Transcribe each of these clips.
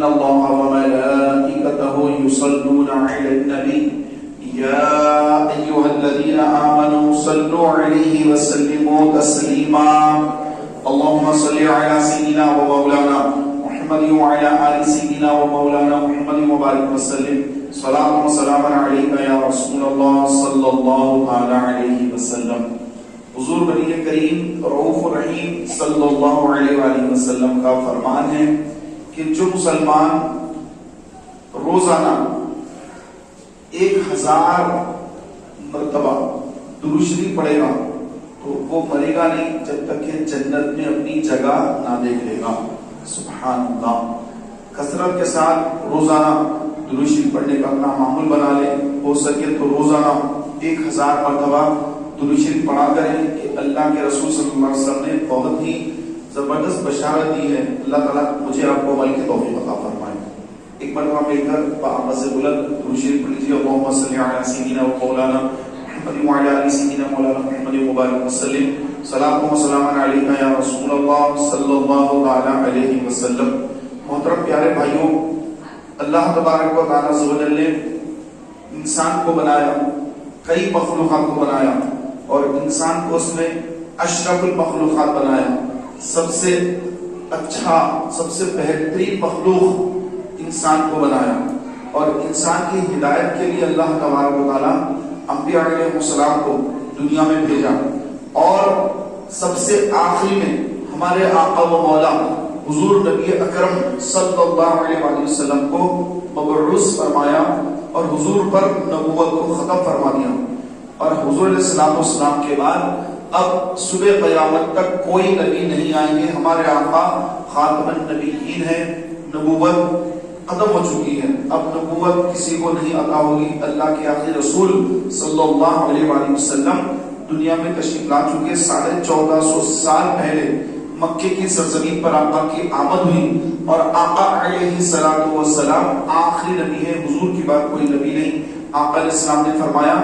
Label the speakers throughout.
Speaker 1: اللہ وملائکتہ یصلون علی النبی یا ایھا الذین آمنوا صلوا علیہ وسلموا تسلیما اللهم صل على سيدنا ومولانا محمد وعلى آل سيدنا ومولانا محمد وبارك وسلم صلاة وسلام عليك يا رسول الله صلى الله عليه وسلم. حضور نبی کریم رؤوف الرحیم صلی اللہ علیہ وآلہ وسلم کا فرمان ہے کہ جو مسلمان روزانہ 1000 مرتبہ درود شریف پڑھے گا تو وہ مرے گا نہیں جب تک کہ جنت میں اپنی جگہ نہ دیکھ لے گا. سبحان اللہ. کثرت کے ساتھ روزانہ درود شریف پڑھنے کا اپنا معمول بنا لے. ہو سکے تو روزانہ 1000 مرتبہ درود شریف پڑھا کریں کہ اللہ کے رسول صلی اللہ علیہ وسلم نے بہت ہی زبردست بشارت دی ہے. اللہ تعالیٰ مجھے آپ کو عمل کی توفیق عطا فرمائے. ایک مرتبہ مل کر بآواز بلند درود شریف پڑھ لیجیے. اللہم صل علی سیدنا و مولانا محمد وعلی آل سیدنا مولانا محمد مبارک وسلم صلاۃ و سلام علیک یا رسول اللہ صلی اللہ علیہ وسلم. محترم پیارے بھائیوں، اللہ تبارک و تعالیٰ عز و جل نے انسان کو بنایا، کئی مخلوقات کو بنایا اور انسان کو اس میں اشرف المخلوقات بنایا. سب سے اچھا، سب سے بہترین مخلوق انسان کو بنایا اور انسان کی ہدایت کے لیے اللہ تبارک و تعالیٰ انبیاء علیہ السلام کو دنیا میں بھیجا اور سب سے آخری میں ہمارے آقا و مولا حضور نبی اکرم صلی اللہ علیہ وآلہ وسلم کو مبعوث فرمایا اور حضور پر نبوت کو ختم فرما دیا. اور حضور علیہ السلام کے بعد اب صبح قیامت تک کوئی نبی نہیں آئیں گے. ہمارے آقا خاتم النبیین ہیں. نبوت ختم ہو چکی ہے. اب نبوت کسی کو نہیں عطا ہوگی. اللہ کے آخری رسول صلی اللہ علیہ وآلہ وسلم دنیا میں تشریف لا چکے. 1450 سال پہلے مکے کی سرزمین پر آقا کی آمد ہوئی اور آقا علیہ السلام آخری نبی ہے. حضور کی بعد کوئی نبی نہیں. آقا علیہ السلام نے فرمایا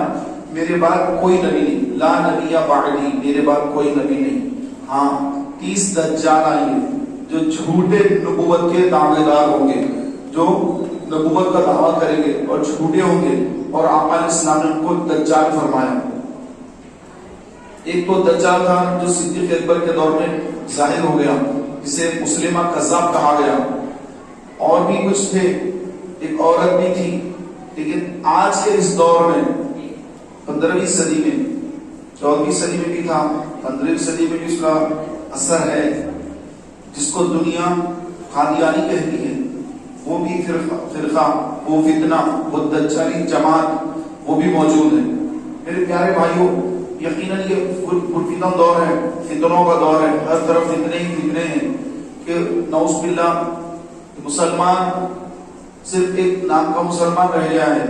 Speaker 1: میرے بعد کوئی نبی نہیں، لا نبی بعدی، میرے بعد کوئی نبی نہیں. ہاں 30 دجال آئیں گے جو جھوٹے نبوت کے دعوے دار ہوں گے، جو نبوت کا دعویٰ کریں گے اور جھوٹے ہوں گے. اور آقا علیہ السلام نے ان کو دجال فرمایا. ایک تو دجال تھا جو صدیق اکبر کے دور میں ظاہر ہو گیا، جسے مسلمہ کذاب کہا گیا. اور بھی کچھ تھے، ایک عورت بھی تھی. لیکن آج کے اس دور میں 15ویں صدی میں، 14ویں صدی میں بھی تھا، 15ویں صدی میں بھی اس کا اثر ہے. جس کو دنیا قادیانی کہتی ہے، وہ بھی فرقہ، وہ فتنہ، وہ دجالی جماعت، وہ بھی موجود ہے. میرے پیارے بھائیوں، یقیناً یہ پرفتن دور ہے، فتنوں کا دور ہے. ہر طرف فتنے ہی فتنے ہیں کہ نعوذ باللہ مسلمان صرف ایک نام کا مسلمان رہ گیا ہے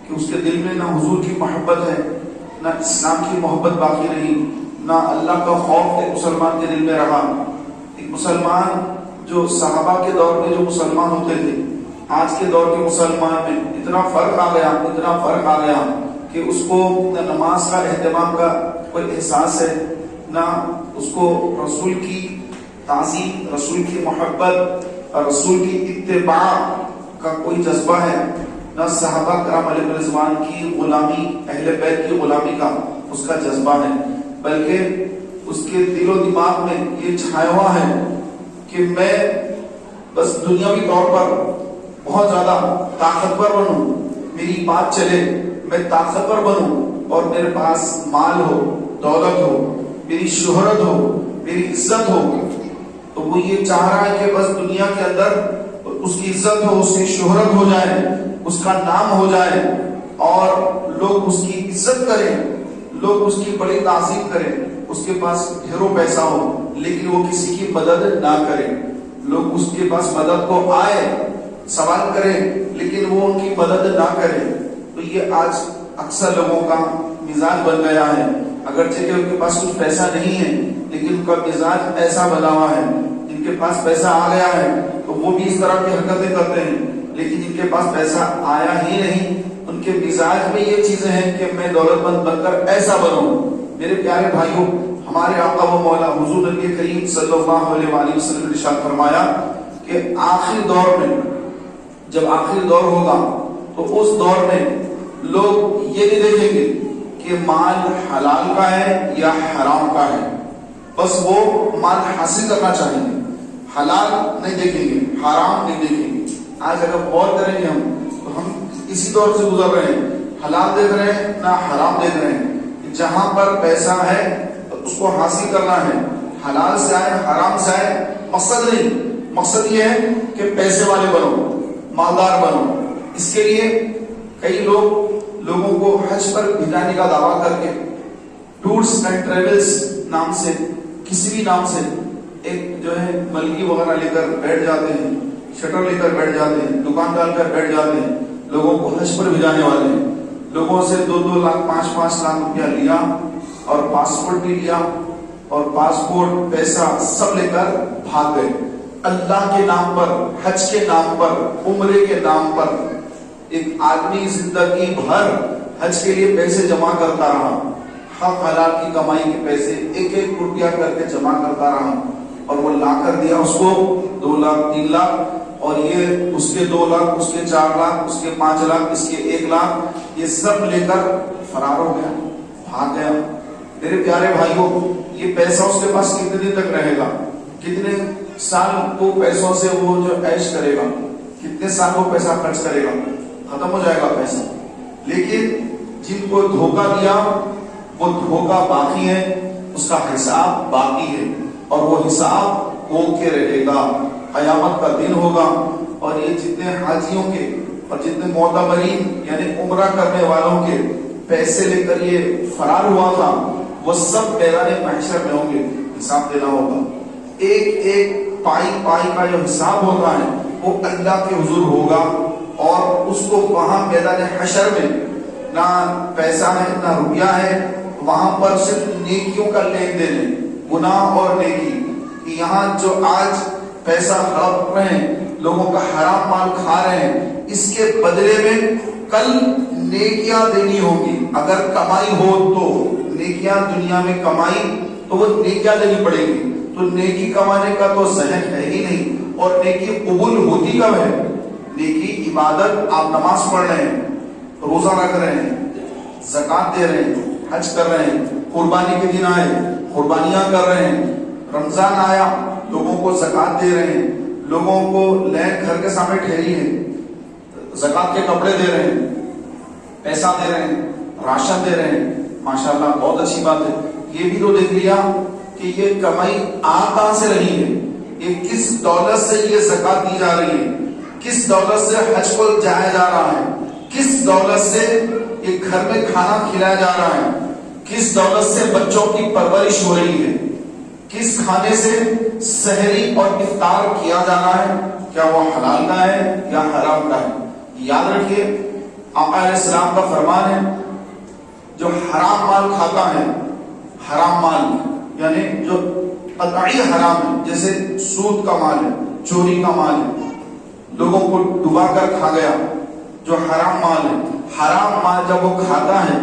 Speaker 1: کہ اس کے دل میں نہ حضور کی محبت ہے، نہ اسلام کی محبت باقی رہی، نہ اللہ کا خوف ایک مسلمان کے دل میں رہا. ایک مسلمان جو صحابہ کے دور میں جو مسلمان ہوتے تھے، آج کے دور کے مسلمان میں اتنا فرق آ گیا، اتنا فرق آ گیا کہ اس کو نہ نماز کا اہتمام کا کوئی احساس ہے، نہ اس کو رسول کی تعظیم، رسول کی محبت اور رسول کی اتباع کا کوئی جذبہ ہے، نہ صحابہ کرام علیہ رضوان کی غلامی، اہل بیت کی غلامی کا اس کا جذبہ ہے. بلکہ اس کے دل و دماغ میں یہ چھایا ہوا ہے کہ میں بس دنیاوی طور پر بہت زیادہ طاقتور بنوں، میری بات چلے، میں طاقتور بنوں اور میرے پاس مال ہو، دولت ہو، میری شہرت ہو، میری عزت ہو. تو وہ یہ چاہ رہا ہے کہ بس دنیا کے اندر اس کی عزت ہو، اس کی شہرت ہو جائے، اس کا نام ہو جائے اور لوگ اس کی عزت کریں، لوگ اس کی بڑی تعظیم کریں. اس کے پاس ڈھیروں پیسہ ہو لیکن وہ کسی کی مدد نہ کرے. لوگ اس کے پاس مدد کو آئے، سوال کرے لیکن وہ ان کی مدد نہ کرے. تو یہ آج اکثر لوگوں کا مزاج بن گیا ہے. اگرچہ کہ ان کے پاس کچھ پیسہ نہیں ہے لیکن ان کا مزاج ایسا بنا ہوا ہے. جن کے پاس پیسہ آ گیا ہے تو وہ بھی اس طرح کی حرکتیں کرتے ہیں، لیکن جن کے پاس پیسہ آیا ہی نہیں ان کے مزاج میں یہ چیزیں ہیں کہ میں دولت مند بن کر ایسا بنوں. میرے پیارے بھائیوں، ہمارے آقا و مولا حضور نبی کریم صلی اللہ علیہ وآلہ وسلم نے ارشاد فرمایا کہ آخری دور میں جب آخری دور ہوگا تو اس دور میں لوگ یہ نہیں دیکھیں گے کہ مال حلال کا ہے یا حرام کا ہے، بس وہ مال حاصل کرنا چاہیں گے، حلال نہیں دیکھیں گے، حرام نہیں دیکھیں گے۔ آج اگر غور کریں گے تو ہم اسی دور سے گزر رہے ہیں، حلال دیکھ رہے ہیں نہ حرام دیکھ رہے ہیں۔ جہاں پر پیسہ ہے اس کو حاصل کرنا ہے، حلال سے آئے حرام سے آئے مقصد نہیں، مقصد یہ ہے کہ پیسے والے بنو، مالدار بنو۔ اس کے لیے کئی لوگوں کو حج پر بھیجانے کا دعویٰ کر کے ٹورس اینڈ ٹریولز نام سے، کسی بھی نام سے ایک جو ہے ملکی وغیرہ لے کر بیٹھ جاتے ہیں، شٹر لے کر بیٹھ جاتے ہیں، دکان ڈال کر بیٹھ جاتے ہیں، لوگوں کو حج پر بھیجانے والے ہیں۔ لوگوں سے 2-2 لاکھ 5-5 لاکھ روپیہ لیا اور پاسپورٹ بھی لیا اور پاسپورٹ پیسہ سب لے کر بھاگ گئے۔ اللہ کے نام پر، حج کے نام پر، عمرے کے نام پر ایک آدمی زندگی بھر حج کے لیے پیسے جمع کرتا رہا، حق حلال کی کمائی کے پیسے ایک ایک روپیہ کر کے جمع کرتا رہا، اور وہ لا کر دیا اس کو 2 لاکھ 3 لاکھ، اور یہ اس کے 2 لاکھ، اس کے 4 لاکھ، اس کے 5 لاکھ، اس کے 1 لاکھ، یہ سب لے کر فرار ہو گیا، بھاگ گیا۔ میرے پیارے بھائیوں، یہ پیسہ اس کے پاس کتنے دن تک رہے گا؟ کتنے سال کو پیسوں سے وہ جو عیش کرے گا؟ کتنے سال کو پیسہ خرچ کرے گا؟ ختم ہو جائے گا پیسہ۔ لیکن جن کو دھوکہ دیا وہ دھوکہ باقی ہے، اس کا حساب باقی ہے، اور وہ حساب ہو کے رہے گا۔ قیامت کا دن ہوگا اور یہ جتنے حاجیوں کے اور جتنے معتمرین یعنی عمرہ کرنے والوں کے پیسے لے کر یہ فرار ہوا تھا، وہ سب میدان محشر میں ہوں گے، حساب دینا ہوگا۔ ایک ایک پائی پائی کا جو حساب ہوتا ہے وہ اللہ کے حضور ہوگا، اور اس کو وہاں میدان حشر میں نہ پیسہ ہے نہ روپیہ ہے، وہاں پر صرف نیکیوں کا لین دین ہے، گناہ اور نیکی۔ کہ یہاں جو آج پیسہ ہڑپ رہے ہیں، لوگوں کا حرام مال کھا رہے ہیں، اس کے بدلے میں کل نیکیاں دینی ہوگی۔ اگر کمائی ہو تو نیکیاں، دنیا میں کمائی تو وہ نیکیاں دینی پڑے گی۔ تو نیکی کمانے کا تو ذہن ہے ہی نہیں، اور نیکی قبول ہوتی کب ہے؟ نیکی عبادت، آپ نماز پڑھ رہے ہیں، روزہ رکھ رہے ہیں، زکوٰۃ دے رہے ہیں، حج کر رہے ہیں، قربانی کے دن آئے قربانیاں کر رہے ہیں، رمضان آیا لوگوں کو زکوٰۃ دے رہے ہیں، لوگوں کو لین گھر کے سامنے ٹھہری ہے، زکوٰۃ کے کپڑے دے رہے ہیں، پیسہ دے رہے ہیں، راشن دے رہے ہیں۔ ماشاءاللہ بہت اچھی بات ہے۔ یہ بھی تو دیکھ لیا کہ یہ کمائی آ کہاں سے رہی ہے، یہ کس دولت سے یہ زکوٰۃ دی جا رہی ہے، کس دولت سے حج کو جایا جا رہا ہے، کس دولت سے یہ گھر میں کھانا کھلایا جا رہا ہے، کس دولت سے بچوں کی پرورش ہو رہی ہے، کس کھانے سے سحری اور افطار کیا جانا ہے، کیا وہ حلال کا ہے یا حرام کا ہے؟ یاد رکھیے آقا علیہ السلام کا فرمان ہے، جو حرام مال کھاتا ہے، حرام مال یعنی جو قطعی حرام ہے، جیسے سود کا مال ہے، چوری کا مال ہے، لوگوں کو ڈبا کر کھا گیا، جو حرام مال ہے، حرام مال جب وہ کھاتا ہے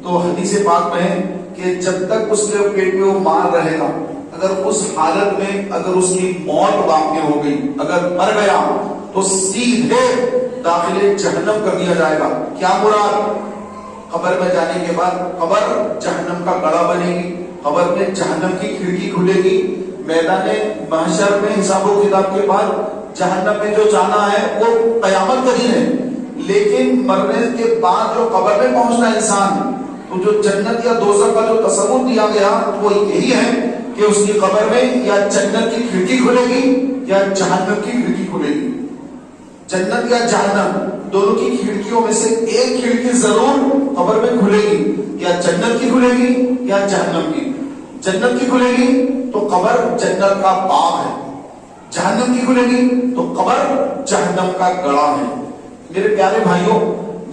Speaker 1: تو حدیث پاک میں ہے کہ جب تک اس کے پیٹ میں وہ مال رہے گا، اگر اس حالت میں اگر اس کی موت واقع ہو گئی، اگر مر گیا تو سیدھے داخل جہنم کر دیا جائے گا۔ کیا مراد؟ قبر میں جانے کے بعد قبر جہنم کا گڑھا بنے گی، قبر میں جہنم کی کھڑکی کھلے گی، میدان محشر میں حساب و کتاب کے بعد جہنم میں جو جانا ہے وہ قیامت کا دن ہے۔ لیکن مرنے کے بعد جو قبر میں پہنچنا انسان، تو جو جنت یا دوزخ کا جو تصور دیا گیا وہ یہی ہے کہ اس کی قبر میں یا جنت کی کھڑکی کھلے گی یا جہنم کی کھڑکی کھلے گی۔ جنت یا جہنم دونوں کی کھڑکیوں میں سے ایک کھڑکی ضرور قبر میں کھلے گی، یا جنت کی کھلے گی یا جہنم کی۔ جنت کی کھلے گی تو قبر جنت کا باغ ہے، جہنم کی کھلے گی تو قبر جہنم کا گڑھا ہے۔ میرے پیارے بھائیوں،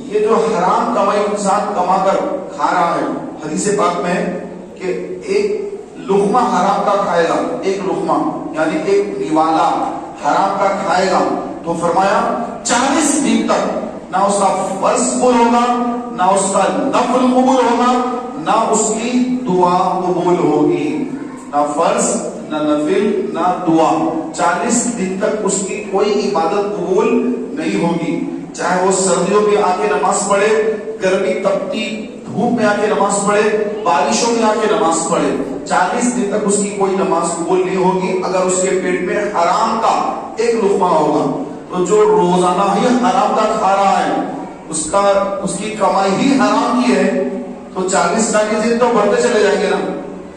Speaker 1: یہ جو حرام کمائی انسان کما کر کھا رہا ہے، حدیث پاک میں ہے کہ ایک لقمہ حرام کا کھائے گا، ایک لقمہ یعنی ایک نیوالا حرام کا کھائے گا تو فرمایا 40 دن تک نہ اس کا فرض قبول ہوگا، نہ اس کا نفل قبول ہوگا، نہ اس کی دعا قبول ہوگی۔ نہ فرض نہ نفل نہ دعا. 40 دن تک اس کی کوئی عبادت قبول نہیں ہوگی. چاہے وہ سردیوں میں آ کے نماز پڑھے, گرمی تپتی دھوپ میں آ کے نماز پڑھے, بارشوں میں آ کے نماز پڑھے, 40 دن تک اس کی کوئی نماز قبول نہیں ہوگی اگر اس کے پیٹ میں حرام کا ایک لقمہ ہوگا. تو جو روزانہ ہی حرام کا کھا رہا ہے, اس کی کمائی ہی حرام کی ہے, تو 40 دن تو بڑھتے چلے جائیں گے نا,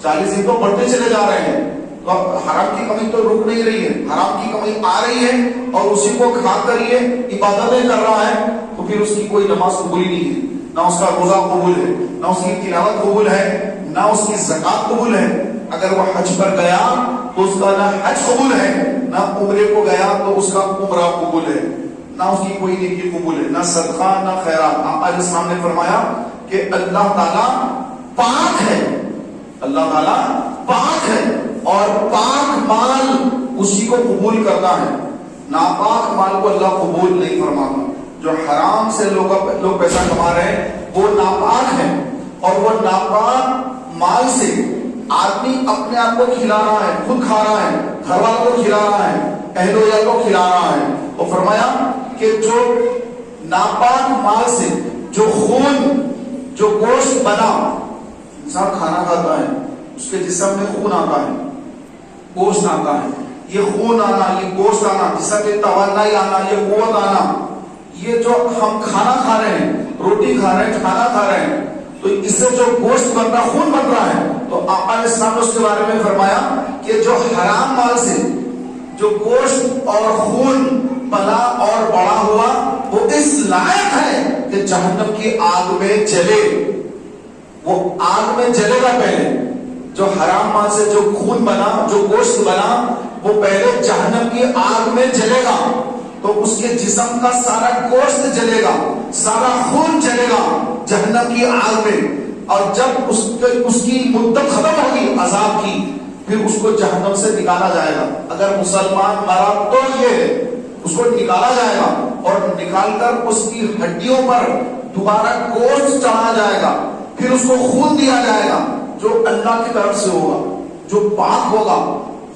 Speaker 1: 40 دن تو بڑھتے چلے جا رہے ہیں. تو حرام کی کمی تو رک نہیں رہی ہے, حرام کی کمی آ رہی ہے اور اسی کو کھا کر یہ عبادتیں کر رہا ہے, تو پھر اس کی کوئی نماز قبول ہی نہیں ہے, نہ اس کا روزہ قبول ہے, نہ اس کی تلاوت قبول ہے, نہ اس کی زکات قبول ہے. اگر وہ حج پر گیا تو اس کا نہ حج قبول ہے, نہ عمرے کو گیا تو اس کا عمرہ قبول ہے, نہ اس کی کوئی نیکی قبول ہے, نہ صدقہ نہ خیرات. آپ علیہ السلام نے فرمایا کہ اللہ تعالیٰ پاک ہے, اللہ تعالیٰ پاک ہے اور پاک مال اسی کو قبول کرتا ہے, ناپاک مال کو اللہ قبول نہیں فرماتا. جو حرام سے لوگ پیسہ کما رہے ہیں وہ ناپاک ہے, اور وہ ناپاک مال سے آدمی اپنے آپ کو کھلا رہا ہے, خود کھا رہا ہے, گھر والوں کو کھلا رہا ہے, اہل و عیال کو کھلا رہا ہے. اور فرمایا کہ جو ناپاک مال سے جو خون جو گوشت بنا, انسان کھانا کھاتا ہے اس کے جسم میں خون آتا ہے, گوشت آتا ہے, یہ خون آنا, یہ گوشت آنا, جسم میں توانائی آنا, یہ قوت آنا, یہ جو ہم کھانا کھا رہے ہیں, روٹی کھا رہے ہیں, کھانا کھا رہے ہیں, تو اس سے جو گوشت بن رہا, خون بن رہا ہے. تو آقا علیہ السلام نے اس کے بارے میں فرمایا کہ جو حرام مال سے جو گوشت اور خون بنا اور بڑا ہوا وہ اس لائق ہے کہ جہنم کی آگ میں جلے, وہ آگ میں جلے گا پہلے. جو حرام مال سے جو خون بنا, جو گوشت بنا, وہ پہلے جہنم کی آگ میں جلے گا, تو اس کے جسم کا سارا گوشت جلے گا, سارا خون جلے گا جہنم کی آگ میں. اور جب اس کی مدت ختم ہوگی عذاب کی, پھر اس کو جہنم سے نکالا جائے گا. اگر مسلمان مرا تو یہ ہے, اس کو نکالا جائے گا اور نکال کر اس کی ہڈیوں پر دوبارہ گوشت چڑھایا جائے گا, پھر اس کو خون دیا جائے گا جو اللہ کی طرف سے ہوگا, جو پاک ہوگا,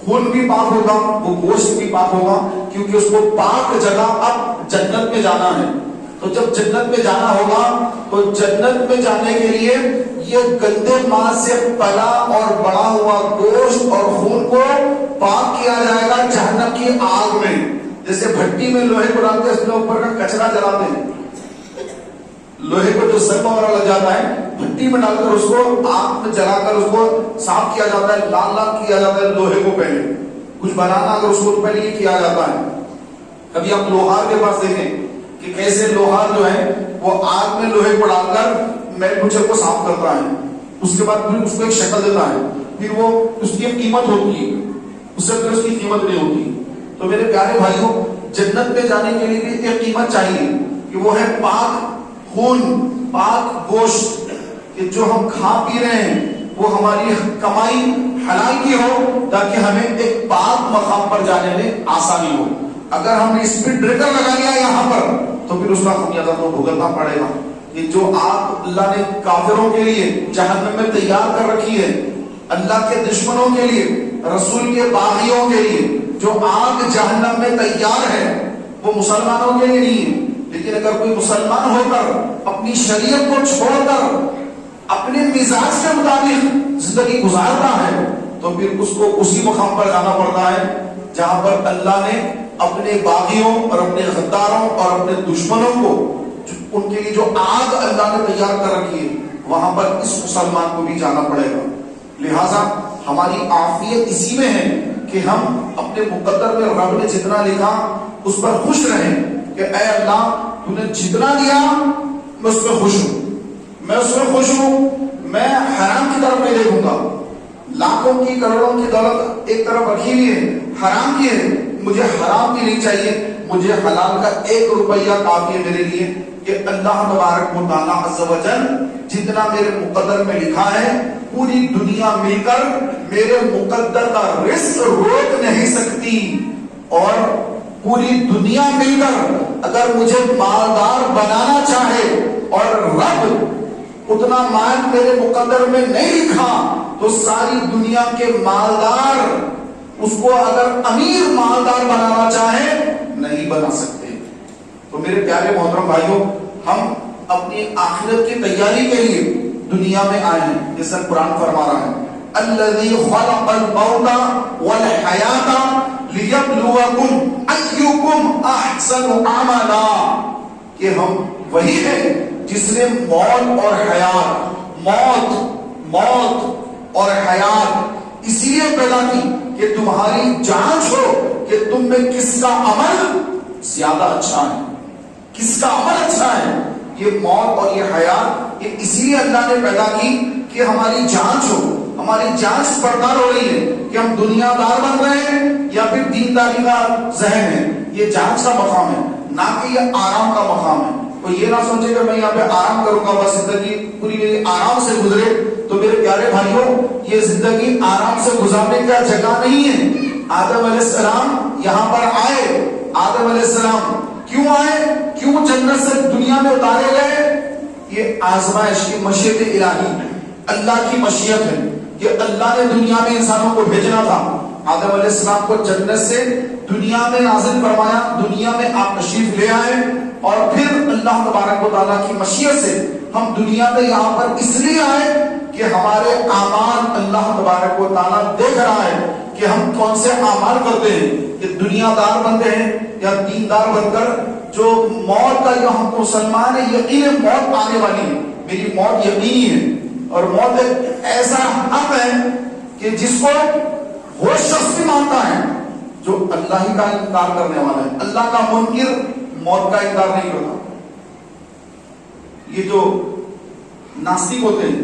Speaker 1: خون بھی پاک ہوگا, وہ گوشت بھی پاک ہوگا, کیونکہ اس کو پاک جگہ اب جنت میں جانا ہے. تو جب جنت میں جانا ہوگا تو جنت میں جانے کے لیے یہ گندے ماں سے پلا اور بڑا ہوا گوشت اور خون کو پاک کیا جائے گا جہنم کی آگ میں. جیسے بھٹی میں لوہے کو ڈالتے ہیں, اس میں اوپر کا کچرا جلاتے ہیں, لوہے کو جو سرما وغیرہ لگ جاتا ہے بھٹی میں ڈال کر اس کو آگ میں جلا کر اس کو صاف کیا جاتا ہے, لال لال کیا جاتا ہے لوہے کو. پہلے کچھ بنانا اگر اس کو پہلے یہ کیا جاتا ہے. کبھی آپ لوہار کے پاس دیکھیں کہ کیسے لوہار جو ہے وہ آگ میں لوہے کو ڈال کر میل کچھ کو صاف کرتا ہے, اس کے بعد پھر اس کو ایک شکل دیتا ہے, پھر وہ اس کی ایک قیمت ہوتی ہے, اس سے پھر اس کی قیمت نہیں ہوتی. تو میرے پیارے بھائیوں, جنت میں جانے کے لیے بھی ایک قیمت چاہیے کہ وہ ہے پاک خون, پاک گوشت, کہ جو ہم کھا پی رہے ہیں وہ ہماری کمائی حلال کی ہو تاکہ ہمیں ایک پاک مقام پر جانے میں آسانی ہو. اگر ہم نے اسپیڈ بریکر لگا لیا یہاں پر تو پھر اس کا خمیازہ تو بھگتنا پڑے گا. کہ جو آگ اللہ نے کافروں کے لیے جہنم میں تیار کر رکھی ہے, اللہ کے دشمنوں کے لیے, رسول کے باغیوں کے لیے جو آگ جہنم میں تیار ہے وہ مسلمانوں کے لیے نہیں ہے. لیکن اگر کوئی مسلمان ہو کر اپنی شریعت کو چھوڑ کر اپنے مزاج کے مطابق زندگی گزارتا ہے تو پھر اس کو اسی مقام پر جانا پڑتا ہے جہاں پر اللہ نے اپنے باغیوں اور اپنے غداروں اور اپنے دشمنوں کو, ان کے لیے جو آگ اللہ نے تیار کر رکھی ہے, وہاں پر اس مسلمان کو بھی جانا پڑے گا. لہذا ہماری عافیت اسی میں ہے کہ ہم اپنے مقدر میں رب نے جتنا لکھا اس پر خوش رہیں کہ اے اللہ تو نے جتنا دیا میں اس میں خوش ہوں, میں اس میں خوش ہوں, میں حرام کی طرف نہیں دیکھوں گا. لاکھوں کی کروڑوں کی دولت ایک طرف رکھی ہوئی ہے, حرام کی ہے, مجھے حرام کی نہیں چاہیے, مجھے حلال کا 1 روپیہ کافی ہے میرے لیے کہ اللہ تبارک و تعالیٰ عز و جل جتنا میرے مقدر میں لکھا ہے پوری دنیا مل کر میرے مقدر کا رزق روک نہیں سکتی, اور پوری دنیا مل کر اگر مجھے مالدار بنانا چاہے اور رب اتنا مال میرے مقدر میں نہیں لکھا تو ساری دنیا کے مالدار اس کو اگر امیر مالدار بنانا چاہے نہیں بنا سکتے. تو میرے پیارے محترم بھائیوں، ہم اپنی آخرت کی تیاری کے لیے دنیا میں آئے ہیں. جیسا قرآن فرما رہا ہے الذی خلق الموت والحیات لیبلوکم ایکم احسن عملا، کہ ہم وہی ہیں جس نے موت اور حیات اسی لیے پیدا کی کہ تمہاری جانچ ہو کہ تم میں کس کا عمل زیادہ اچھا ہے، کس کا عمل اچھا ہے. یہ موت اور یہ حیات یہ اسی لیے اللہ نے پیدا کی کہ ہماری جانچ ہو، ہماری جانچ پڑتال ہو رہی ہے کہ ہم دنیا دار بن رہے ہیں یا پھر دینداری کا ذہن ہے. یہ جانچ کا مقام ہے، نہ کہ یہ آرام کا مقام ہے. تو یہ نہ سوچے کہ میں یہاں پہ آرام کروں گا بس زندگی پوری میری آرام سے گزرے. تو میرے پیارے بھائیوں، یہ زندگی آرام سے گزارنے کا جگہ نہیں ہے. آدم علیہ السلام یہاں پر آئے. آدم علیہ السلام کیوں آئے، کیوں جنت سے دنیا میں اتارے گئے؟ یہ آزمائش کی مشیت الہی، اللہ کی مشیت ہے کہ اللہ نے دنیا میں انسانوں کو بھیجنا تھا. آدم علیہ السلام کو جنت سے دنیا میں نازل فرمایا، دنیا میں آپ تشریف لے آئے، اور پھر اللہ تبارک و تعالیٰ کی مشیت سے ہم دنیا میں یہاں پر اس لیے آئے کہ ہمارے اعمال اللہ تبارک و تعالیٰ دیکھ رہا ہے کہ ہم کون سے اعمال کرتے ہیں، کہ دنیا دار بنتے ہیں یا دیندار بن کر جو موت کا جو ہم مسلمان ہیں یقین موت آنے والی ہے. میری موت یقینی ہے، اور موت ایک ایسا حق ہے کہ جس کو وہ شخص بھی مانتا ہے جو اللہ ہی کا انکار کرنے والا ہے. اللہ کا منکر موت کا انکار نہیں کرتا. یہ جو ناستک ہوتے ہیں،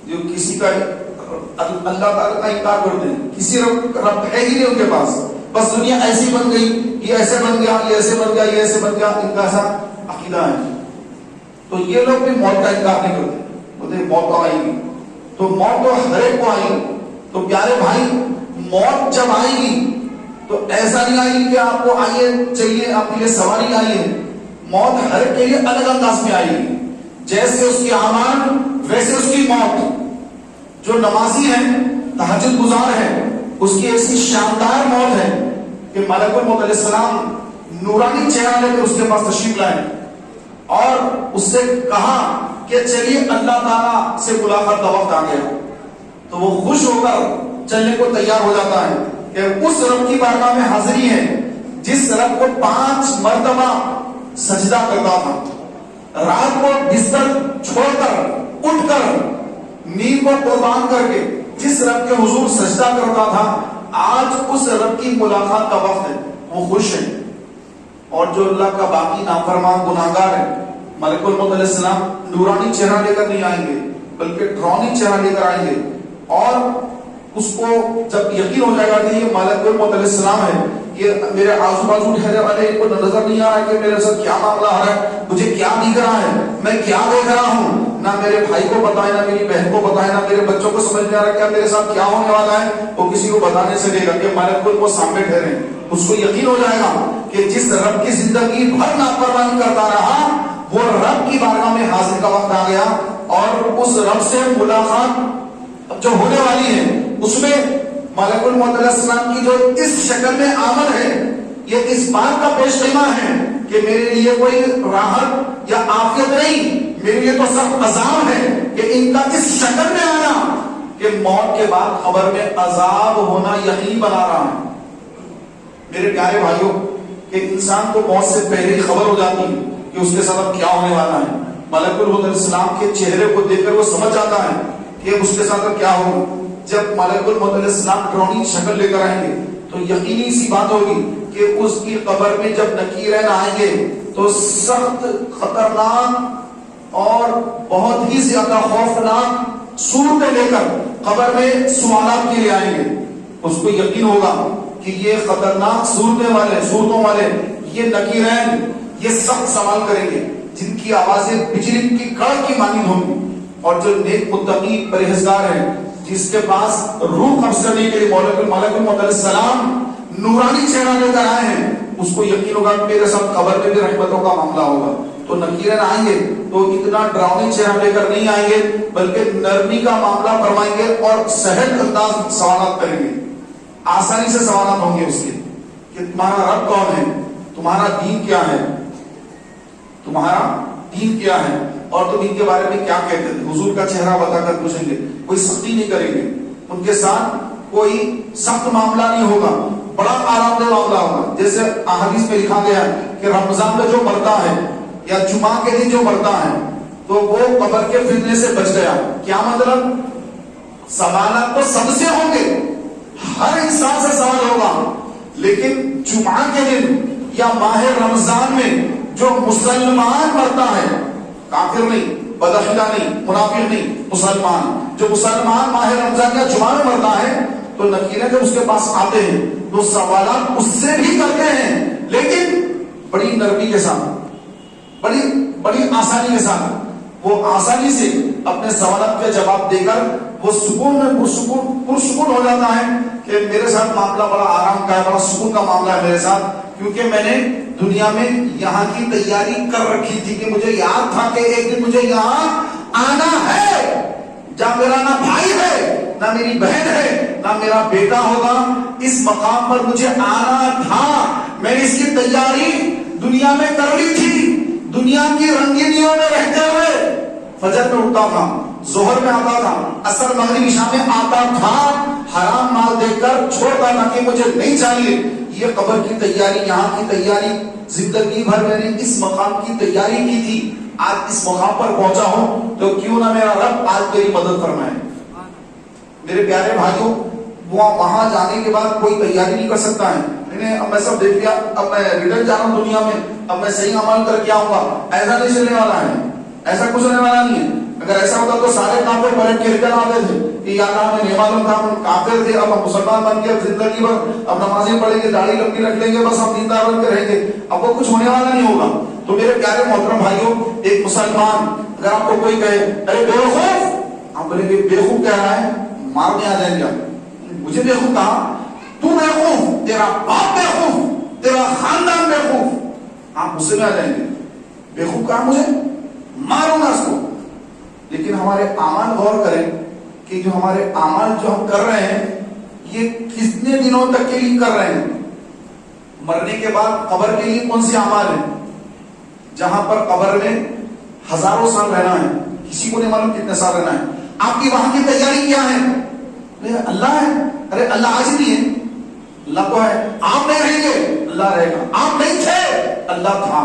Speaker 1: جو کسی کا اللہ تعالیٰ کا انکار کرتے ہیں، کسی رب ہے ہی نہیں ان کے پاس، بس دنیا ایسی بن گئی، یہ ایسے بن گیا، یہ ایسے بن گیا، یہ ایسے بن گیا، ان کا ایسا عقیدہ ہے. تو یہ لوگ بھی موت کا انکار نہیں کرتے، بولتے موت تو آئے گی. تو موت تو ہر ایک کو آئے گی. تو پیارے بھائی، موت جب آئے گی تو ایسا نہیں آئے گی کہ آپ کو آئیے چلیے آپ کے لیے سواری آئیے. موت ہر ایک کے لیے الگ انداز میں آئے گی. جیسے اس کی اعمال ویسے اس کی موت. جو نمازی ہے، تہجد گزار ہے، اس کی ایسی شاندار موت ہے کہ ملک الموت علیہ السلام نورانی چہرہ لے کر اس کے پاس تشریف لائے اور اس سے کہا کہ چلیے اللہ تعالیٰ سے ملاقات کا وقت آ گیا. تو وہ خوش ہو کر چلنے کو تیار ہو جاتا ہے کہ اس رب کی بارگاہ میں حاضری ہے جس رب کو 5 مرتبہ سجدہ کرتا تھا. رات کو بستر چھوڑ کر اٹھ کر نیند کو قربان کر کے جس رب کے حضور سجدہ کرتا تھا، آج اس رب کی ملاقات کا وقت ہے. وہ خوش ہے. اور جو اللہ کا باقی نافرمان گناہگار ہے، ملک الموت علیہ السلام نورانی چہرہ لے کر نہیں آئیں گے بلکہ ڈرونی چہرہ لے کر آئیں گے. اور اس کو جب یقین ہو جائے گا کہ یہ ملک الموت علیہ السلام ہے، یہ میرے آزو بازو ٹھہرے والے کو نظر نہیں آ رہا ہے کہ میرے ساتھ کیا معاملہ آ رہا ہے، مجھے کیا دکھ رہا ہے، میں کیا دیکھ رہا ہوں. نہ میرے بھائی کو بتائے، نہ میری بہن کو بتائے، نہ میرے بچوں کو سمجھ میں آ رہا کیا میرے ساتھ کیا ہونے والا ہے. وہ کسی کو بتانے سے لے گا کہ ملک الموت سامنے ٹھہرے. اس کو یقین ہو جائے گا کہ جس رب کی زندگی بھر نافرمانی کرتا رہا، وہ رب کی بارگاہ میں حاضر کا وقت آ گیا اور اس رب سے ملاقات جو ہونے والی ہے اس میں ملک الموت علیہ السلام کی جو اس شکل میں آمد ہے، یہ اس بات کا پیش خیمہ ہے کہ میرے لیے کوئی راحت یا عافیت نہیں، میرے لیے تو سخت عذاب ہے کہ ان کا اس شکل میں آنا کہ موت کے بعد قبر میں عذاب ہونا یقین بنا رہا ہے. میرے پیارے بھائیوں، کہ انسان کو موت سے پہلے خبر ہو جاتی ہے کہ اس کے ساتھ اب کیا ہونے والا ہے. ملک الموت علیہ السلام کے چہرے کو دیکھ کر وہ سمجھ جاتا ہے کہ اس کے ساتھ اب کیا ہوگا. جب ملک الموت علیہ السلام ڈرونی شکل لے کر آئیں گے تو یقینی سی بات ہوگی کہ اس کی قبر میں جب نکیرین آئیں گے تو سخت خطرناک اور بہت ہی زیادہ خوفناک صورتیں لے کر قبر میں سوالات کے لیے آئیں گے. اس کو یقین ہوگا کہ یہ خطرناک صورتوں والے یہ نکیرین یہ سخت سوال کریں گے جن کی آوازیں بجلی کی کڑک کی مانند ہوں گی. اور جو نیک متقی پرہیزگار ہیں جس کے پاس روح قبض کرنے کے لیے ملک الموت علیہ السلام نورانی چہرہ لے کر آئے ہیں، اس کو یقین ہوگا کہ میرے ساتھ قبر میں بھی رحمتوں کا معاملہ ہوگا. تو نکیرن آئیں گے تو اتنا ڈراؤنی چہرہ لے کر نہیں آئیں گے، بلکہ نرمی کا معاملہ فرمائیں گے اور سہل انداز سوالات کریں گے، آسانی سے سوالات ہوں گے اس کے کہ تمہارا رب کون ہے، تمہارا دین کیا ہے، تمہارا دین کیا ہے، اور تم ان کے بارے میں کیا کہتے تھے، حضور کا چہرہ بتا کر پوچھیں گے، کوئی سختی نہیں کریں گے، ان کے ساتھ کوئی سخت معاملہ نہیں ہوگا، بڑا آرام دہ معاملہ ہوگا. جیسے احادیث میں لکھا گیا ہے کہ رمضان میں جو مرتا ہے یا جمعہ کے دن جو مرتا ہے تو وہ قبر کے فتنے سے بچ گیا. کیا مطلب؟ سوالات تو سب سے ہوں گے، ہر انسان سے سوال ہوگا، لیکن جمعہ کے دن یا ماہ رمضان میں جو مسلمان مرتا ہے، کافر نہیں، بدعقیدہ نہیں، منافق نہیں، مسلمان، جو مسلمان ماہ رمضان یا جمعہ میں مرتا ہے تو نکیریں جب اس کے پاس آتے ہیں تو سوالات اس سے بھی کرتے ہیں، لیکن بڑی نرمی کے ساتھ، بڑی آسانی کے ساتھ. وہ آسانی سے اپنے سوالات کے جواب دے کر وہ سکون میں پرسکون ہو جاتا ہے کہ میرے ساتھ معاملہ بڑا آرام کا ہے، بڑا سکون کا معاملہ ہے میرے ساتھ، کیونکہ میں نے دنیا میں یہاں کی تیاری کر رکھی تھی کہ مجھے یاد تھا کہ ایک دن مجھے یہاں آنا ہے، جہاں میرا نہ بھائی ہے، نہ میری بہن ہے، نہ میرا بیٹا ہوگا، اس مقام پر مجھے آنا تھا. میں نے اس کی تیاری دنیا میں کر لی تھی. دنیا کی رنگینیوں میں رہتے ہوئے فجر میں اٹھتا تھا، ظہر میں آتا تھا، عصر مغرب عشاء میں آتا تھا، حرام مال دیکھ کر چھوڑتا تھا کہ مجھے نہیں چاہیے. یہ قبر کی تیاری، یہاں کی تیاری، زندگی بھر میں نے اس مقام کی تیاری کی تھی. آج اس مقام پر پہنچا ہوں تو کیوں نہ میرا رب آج میری مدد فرمائے. میرے پیارے بھائیوں، وہاں جانے کے بعد کوئی تیاری نہیں کر سکتا ہے. میں نے اب میں سب دیکھ لیا، اب میں ریٹرن جا رہا ہوں دنیا میں، اب میں صحیح عمل کر کے آؤں گا، ایسا نہیں چلنے والا ہے، ایسا کچھ ہونے والا نہیں ہے. اگر ایسا ہوتا تو سارے کافر پلٹ کے ریٹرن آتے تھے کہ یا ہمیں نہیں معلوم تھا، ہم کافر تھے، اب ہم مسلمان بن کے زندگی بھر اب نمازیں پڑھیں گے، داڑھی لمبی رکھ لیں گے، بس ہم دیندار بن کے رہیں گے. اب وہ کچھ ہونے والا نہیں ہوگا. تو میرے پیارے محترم بھائیوں، ایک مسلمان اگر آپ کو کوئی کہے ارے بیوقوف، آپ بولیں گے بیوقوف کہہ رہا ہے، مارنے آ جائیں گے. مجھے بیوقوف کہا؟ تو بیوقوف، تیرا باپ بیوقوف، تیرا خاندان بیوقوف. آپ غصے میں آ جائیں گے، بیوقوف کہا مجھے، ماروں گا اس کو. لیکن ہمارے اعمال غور کریں کہ جو ہمارے اعمال جو ہم کر رہے ہیں یہ کتنے دنوں تک کے لیے کر رہے ہیں. مرنے کے بعد قبر کے لیے کون سے اعمال ہیں؟ جہاں پر قبر میں ہزاروں سال رہنا ہے، کسی کو نہیں معلوم کتنے سال رہنا ہے. آپ کی وہاں کی تیاری کیا ہے؟ اللہ ہے. ارے اللہ آج نہیں ہے، اللہ تو ہے. آپ نہیں رہیں گے، اللہ رہے گا. آپ نہیں تھے، اللہ تھا.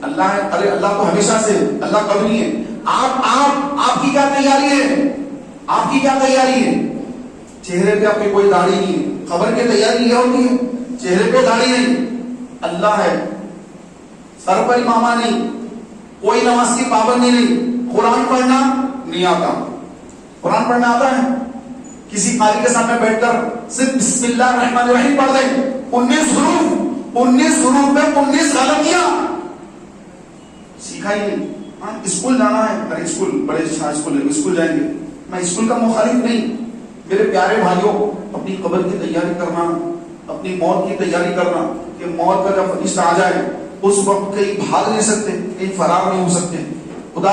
Speaker 1: اللہ ہے. ارے اللہ تو ہمیشہ سے، اللہ کبھی نہیں ہے. آپ کی کیا تیاری ہے؟ آپ کی کیا تیاری ہے؟ چہرے پہ آپ کی کوئی داڑھی نہیں ہے. قبر کی تیاری یہ ہوتی ہے، چہرے پہ داڑھی نہیں. اللہ ہے. سر پر امامہ نہیں، کوئی نماز کی پابندی نہیں. قرآن پڑھنا نہیں آتا. قرآن پڑھنا آتا ہے؟ کسی قاری کے سامنے بیٹھ کر صرف بسم اللہ الرحمن الرحیم پڑھ دیں. 19 حروف میں 19 غلطیاں. سیکھا ہی نہیں. اسکول جانا ہے، ارے اسکول بڑے اسکول جائیں گے. میں اسکول کا مخالف نہیں. میرے پیارے بھائیوں، اپنی قبر کی تیاری کرنا، اپنی موت کی تیاری کرنا کہ موت کا جب فرشتہ آ جائے اس وقت کہیں بھاگ نہیں سکتے، کہیں فرار نہیں ہو سکتے. خدا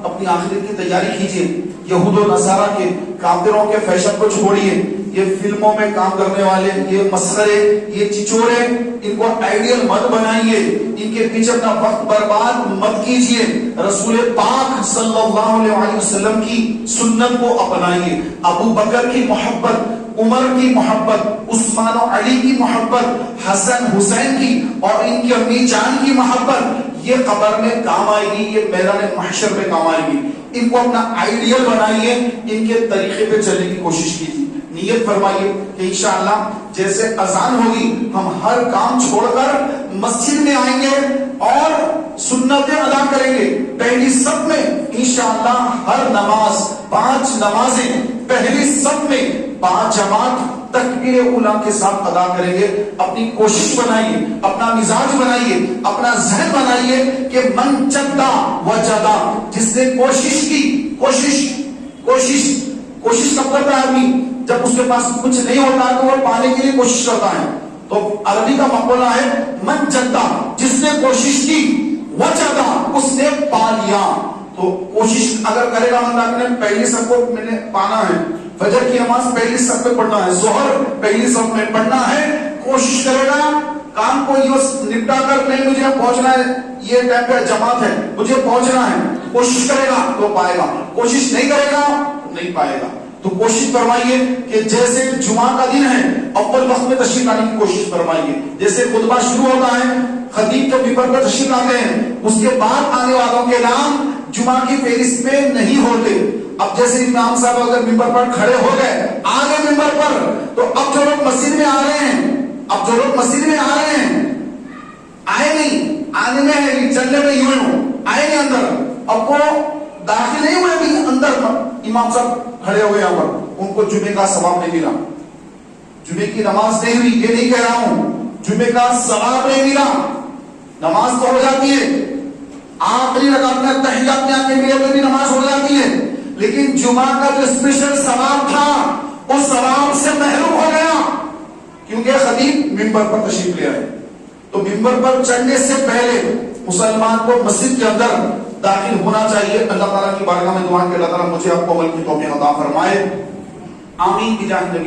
Speaker 1: اپنی آخرت کی تیاری کیجیے. یہود و نصارہ کے کافروں کے فیشن کو چھوڑیے. یہ فلموں میں کام کرنے والے، یہ مسخرے، یہ چچورے، ان کو آئیڈیل مت بنائیے. ان کے پیچھے اپنا وقت برباد مت کیجیے. رسول پاک صلی اللہ علیہ وسلم کی سنت کو اپنائیے. ابو بکر کی محبت، عمر کی محبت، عثمان و علی کی محبت، حسن حسین کی اور ان کی امی جان کی محبت، یہ قبر میں کام آئے گی، یہ میدان محشر میں کام آئے گی. ان کو اپنا آئیڈیل بنائیے، ان کے طریقے پہ چلنے کی کوشش کیجیے. نیت فرمائیے کہ انشاءاللہ جیسے اذان ہوگی ہم ہر کام چھوڑ کر مسجد میں آئیں گے اور سنتیں ادا کریں گے. پہلی صف میں انشاءاللہ ہر نماز 5 نمازیں پہلی صف میں 5 جماعت تکبیر اولیٰ کے ساتھ ادا کریں گے. اپنی کوشش بنائیے، اپنا مزاج بنائیے، اپنا ذہن بنائیے کہ من جدہ وجدہ، جس نے کوشش کی، کوشش کب کرتا ہے آدمی؟ جب اس کے پاس کچھ نہیں ہوتا ہے تو وہ پانے کے لیے کوشش کرتا ہے. تو عربی کا مقولہ ہے من جدہ، جس نے کوشش کی، وجدہ اس نے پا لیا. تو کوشش اگر کرے گا بندہ کہ پہلی صف کو میں نے پانا ہے, فجر کی نماز پہلی صف میں پڑھنا ہے, ظہر پہلی صف میں پڑھنا ہے, کوشش کرے گا کام کو یہ نپٹا کر, نہیں مجھے پہنچنا ہے, یہ ٹائم پہ جماعت ہے مجھے پہنچنا ہے, کوشش کرے گا تو پائے گا, کوشش نہیں کرے گا نہیں پائے گا. تو کوشش فرمائیے کہ جیسے جمعہ کا دن ہے اول وقت میں تشریف لانے کی کوشش فرمائیے. جیسے خطبہ شروع ہوتا ہے, خطیب جب ممبر پر تشریف لاتے ہیں, اس کے بعد آنے والوں کے نام جمعہ کی فہرست میں نہیں ہوتے. اب جیسے امام صاحب اگر ممبر پر کھڑے ہو گئے آگے ممبر پر, تو اب جو لوگ مسجد میں آ رہے ہیں, اب جو لوگ مسجد میں آ رہے ہیں, آئے نہیں, آنے میں ہے چلنے میں یوں آئے نہیں اندر, اب وہ داخل نہیں ہوئے بھی اندر امام صاحب کھڑے ہوئے یہاں پر, ان کو جمعے کا ثواب نہیں ملا, جمعے کی نماز نہیں ہوئی, یہ نہیں کہہ رہا ہوں, جمعے کا ثواب نہیں ملا. نماز تو ہو جاتی ہے, آخری رکعت میں تحیات میں آنے ملے تو بھی نماز ہو جاتی ہے, لیکن جمعہ کا جو اسپیشل ثواب تھا اس ثواب سے محروم ہو گیا کیونکہ خطیب ممبر پر تشریف لے آئے. تو ممبر پر چڑھنے سے پہلے مسلمان کو مسجد کے اندر داخل ہونا چاہیے. اللہ تعالیٰ کی بارگاہ میں دعا کہ اللہ تعالیٰ مجھے آپ کو عمل کی توفیق عطا فرمائے. آمین بجاہ نبی.